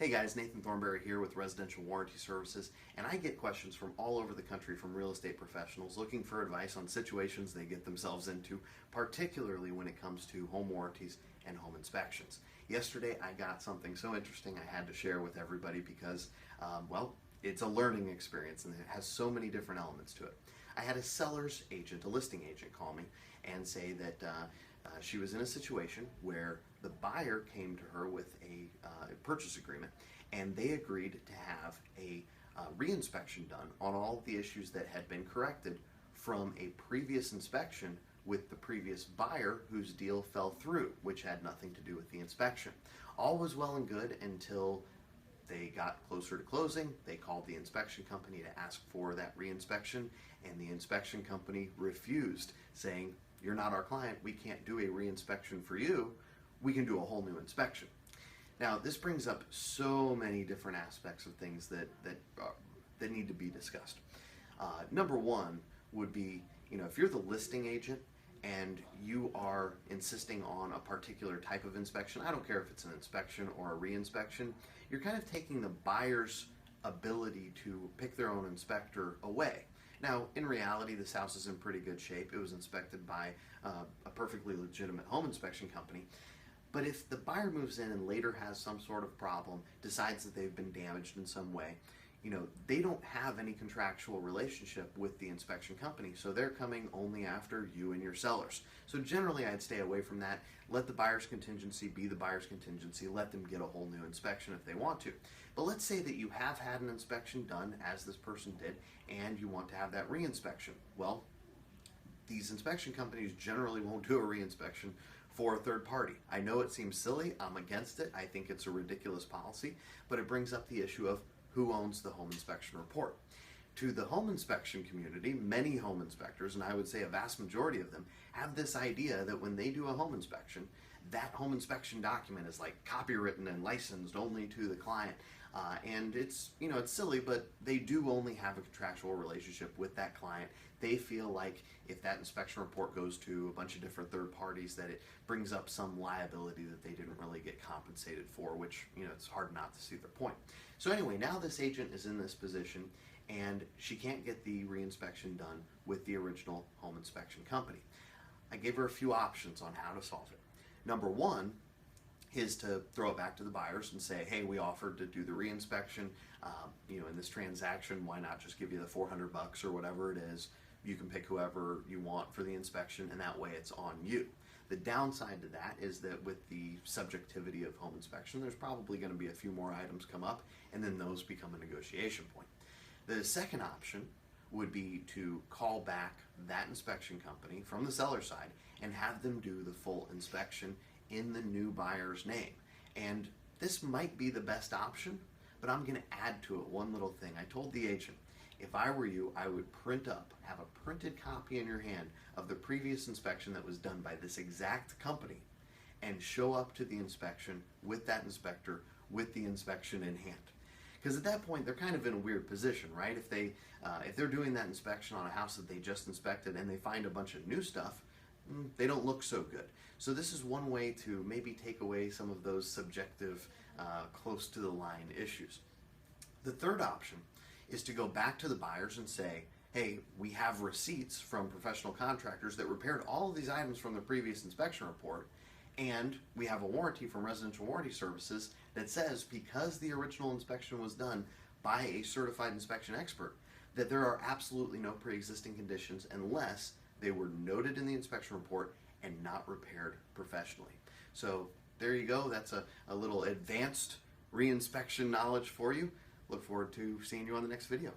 Hey guys, Nathan Thornberry here with Residential Warranty Services, and I get questions from all over the country from real estate professionals looking for advice on situations they get themselves into, particularly when it comes to home warranties and home inspections. Yesterday I got something so interesting I had to share with everybody because, well, it's a learning experience and it has so many different elements to it. I had a seller's agent, a listing agent, call me and say that she was in a situation where the buyer came to her with a purchase agreement and they agreed to have a reinspection done on all of the issues that had been corrected from a previous inspection with the previous buyer whose deal fell through, which had nothing to do with the inspection. All was well and good until they got closer to closing. They called the inspection company to ask for that reinspection, and the inspection company refused, saying, "You're not our client, we can't do a reinspection for you, we can do a whole new inspection." Now, this brings up so many different aspects of things that need to be discussed. Number one would be, if you're the listing agent and you are insisting on a particular type of inspection, I don't care if it's an inspection or a reinspection, you're kind of taking the buyer's ability to pick their own inspector away. Now, in reality, this house is in pretty good shape. It was inspected by a perfectly legitimate home inspection company. But if the buyer moves in and later has some sort of problem, decides that they've been damaged in some way, they don't have any contractual relationship with the inspection company, so they're coming only after you and your sellers. So generally, I'd stay away from that. Let the buyer's contingency be the buyer's contingency. Let them get a whole new inspection if they want to. But let's say that you have had an inspection done, as this person did, and you want to have that reinspection. Well, these inspection companies generally won't do a reinspection for a third party. I know it seems silly. I'm against it. I think it's a ridiculous policy, but it brings up the issue of who owns the home inspection report. To the home inspection community, many home inspectors, and I would say a vast majority of them, have this idea that when they do a home inspection, that home inspection document is like copywritten and licensed only to the client. And it's silly, but they do only have a contractual relationship with that client. They feel like if that inspection report goes to a bunch of different third parties, that it brings up some liability that they didn't really get compensated for, which, it's hard not to see their point. So anyway, now this agent is in this position and she can't get the reinspection done with the original home inspection company. I gave her a few options on how to solve it. Number one is to throw it back to the buyers and say, hey, we offered to do the reinspection, in this transaction, why not just give you the $400 or whatever it is? You can pick whoever you want for the inspection, and that way it's on you. The downside to that is that with the subjectivity of home inspection, there's probably going to be a few more items come up, and then those become a negotiation point. The second option would be to call back that inspection company from the seller side and have them do the full inspection in the new buyer's name. And this might be the best option, but I'm going to add to it one little thing. I told the agent, if I were you, I would have a printed copy in your hand of the previous inspection that was done by this exact company and show up to the inspection with that inspector with the inspection in hand. Because at that point, they're kind of in a weird position, right? If they're doing that inspection on a house that they just inspected and they find a bunch of new stuff, they don't look so good. So this is one way to maybe take away some of those subjective, close to the line issues. The third option is to go back to the buyers and say, hey, we have receipts from professional contractors that repaired all of these items from the previous inspection report, and we have a warranty from Residential Warranty Services that says because the original inspection was done by a certified inspection expert, that there are absolutely no pre-existing conditions unless they were noted in the inspection report and not repaired professionally. So there you go. That's a little advanced reinspection knowledge for you. Look forward to seeing you on the next video.